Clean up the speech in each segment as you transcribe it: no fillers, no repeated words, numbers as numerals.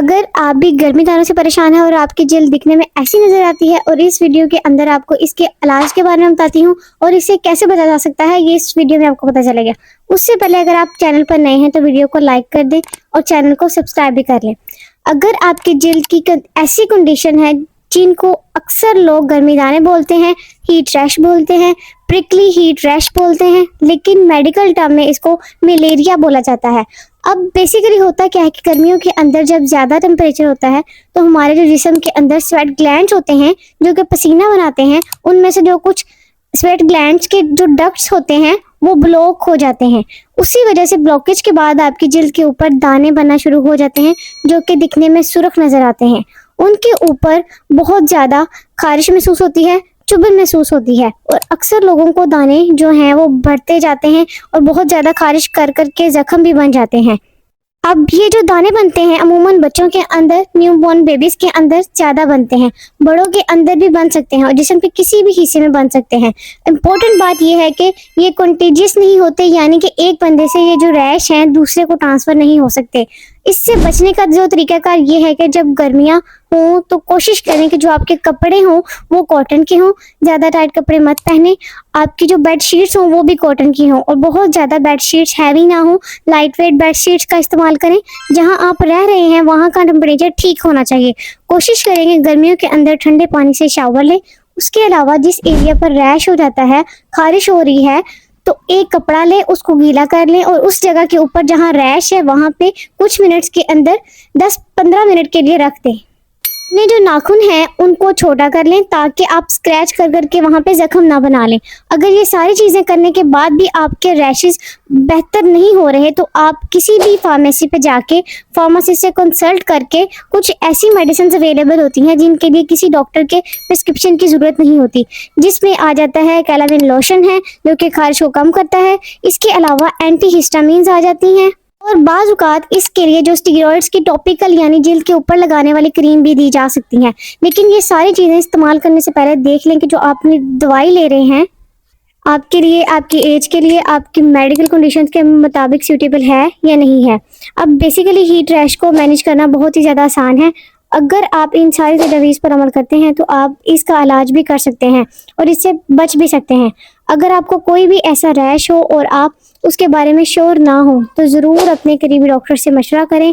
अगर आप भी गर्मी दानों से परेशान हैं और आपकी जल्द दिखने में ऐसी नजर आती है और इस वीडियो के अंदर आपको इसके इलाज के बारे में बताती हूँ और इसे कैसे बचा जा सकता है ये इस वीडियो में आपको पता चलेगा। उससे पहले अगर आप चैनल पर नए हैं तो वीडियो को लाइक कर दें और चैनल को सब्सक्राइब भी कर लें। अगर आपकी जल्द की ऐसी कंडीशन है जिनको अक्सर लोग गर्मी दाने बोलते हैं, हीट रैश बोलते हैं, प्रिकली हीट रैश बोलते हैं, लेकिन मेडिकल टर्म में इसको मलेरिया बोला जाता है। अब बेसिकली होता क्या है कि गर्मियों के अंदर जब ज़्यादा टेम्परेचर होता है तो हमारे जो जिस्म के अंदर स्वेट ग्लैंड्स होते हैं जो कि पसीना बनाते हैं, उनमें से जो कुछ स्वेट ग्लैंड्स के जो डक्ट्स होते हैं वो ब्लॉक हो जाते हैं। उसी वजह से ब्लॉकेज के बाद आपकी जिल्द के ऊपर दाने बनना शुरू हो जाते हैं जो कि दिखने में सुर्ख नजर आते हैं। उनके ऊपर बहुत ज़्यादा खारिश महसूस होती है, चुभन महसूस होती है और अक्सर लोगों को दाने जो हैं वो बढ़ते जाते हैं और बहुत ज़्यादा खारिश कर कर के जख्म भी बन जाते हैं। अब ये जो दाने बनते हैं अमूमन बच्चों के अंदर, न्यूबॉर्न बेबीज के अंदर ज़्यादा बनते हैं, बड़ों के अंदर भी बन सकते हैं और जिस्म के किसी भी हिस्से में बन सकते हैं। इम्पोर्टेंट बात यह है कि ये कंटेजियस नहीं होते, यानी कि एक बंदे से ये जो रैश हैं दूसरे को ट्रांसफ़र नहीं हो सकते। इससे बचने का जो तरीकाकार ये है कि जब गर्मियाँ हों तो कोशिश करें कि जो आपके कपड़े हों वो कॉटन के हों, ज़्यादा टाइट कपड़े मत पहने। आपकी जो बेड शीट्स हों वो भी कॉटन की हों और बहुत ज़्यादा बेड शीट्स हैवी ना हो, लाइट वेट बेड शीट्स का इस्तेमाल करें। जहां आप रह रहे हैं वहां का टेम्परेचर ठीक होना चाहिए। कोशिश करेंगे गर्मियों के अंदर ठंडे पानी से शावर लें। उसके अलावा जिस एरिया पर रैश हो जाता है, खारिश हो रही है, तो एक कपड़ा लें, उसको गीला कर लें और उस जगह के ऊपर जहां रैश है वहां पे कुछ मिनट्स के अंदर 10-15 मिनट के लिए रख दें। अपने जो नाखून हैं उनको छोटा कर लें ताकि आप स्क्रैच कर करके वहाँ पे जख्म ना बना लें। अगर ये सारी चीज़ें करने के बाद भी आपके रैशेस बेहतर नहीं हो रहे तो आप किसी भी फार्मेसी पे जाके फार्मासिस्ट से कंसल्ट करके, कुछ ऐसी मेडिसिन अवेलेबल होती हैं जिनके लिए किसी डॉक्टर के प्रिस्क्रिप्शन की ज़रूरत नहीं होती, जिसमें आ जाता है कैलाविन लोशन है जो कि खारिश को कम करता है। इसके अलावा एंटी हिस्टामीन्स आ जाती हैं और बाज़-औक़ात इसके लिए जो स्टीरॉइड्स की टॉपिकल यानी जिल्द के ऊपर लगाने वाली क्रीम भी दी जा सकती हैं। लेकिन ये सारी चीज़ें इस्तेमाल करने से पहले देख लें कि जो आपने दवाई ले रहे हैं आपके लिए, आपकी एज के लिए, आपकी मेडिकल कंडीशन के मुताबिक सूटेबल है या नहीं है। अब बेसिकली हीट रैश को मैनेज करना बहुत ही ज़्यादा आसान है। अगर आप इन सारी तजवीज़ पर अमल करते हैं तो आप इसका इलाज भी कर सकते हैं और इससे बच भी सकते हैं। अगर आपको कोई भी ऐसा रैश हो और आप उसके बारे में श्योर ना हो तो ज़रूर अपने करीबी डॉक्टर से मशवरा करें।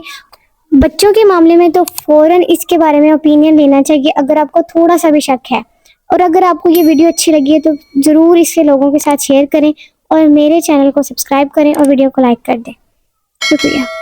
बच्चों के मामले में तो फ़ौरन इसके बारे में ओपिनियन लेना चाहिए अगर आपको थोड़ा सा भी शक है। और अगर आपको ये वीडियो अच्छी लगी है तो ज़रूर इसे लोगों के साथ शेयर करें और मेरे चैनल को सब्सक्राइब करें और वीडियो को लाइक कर दें। शुक्रिया।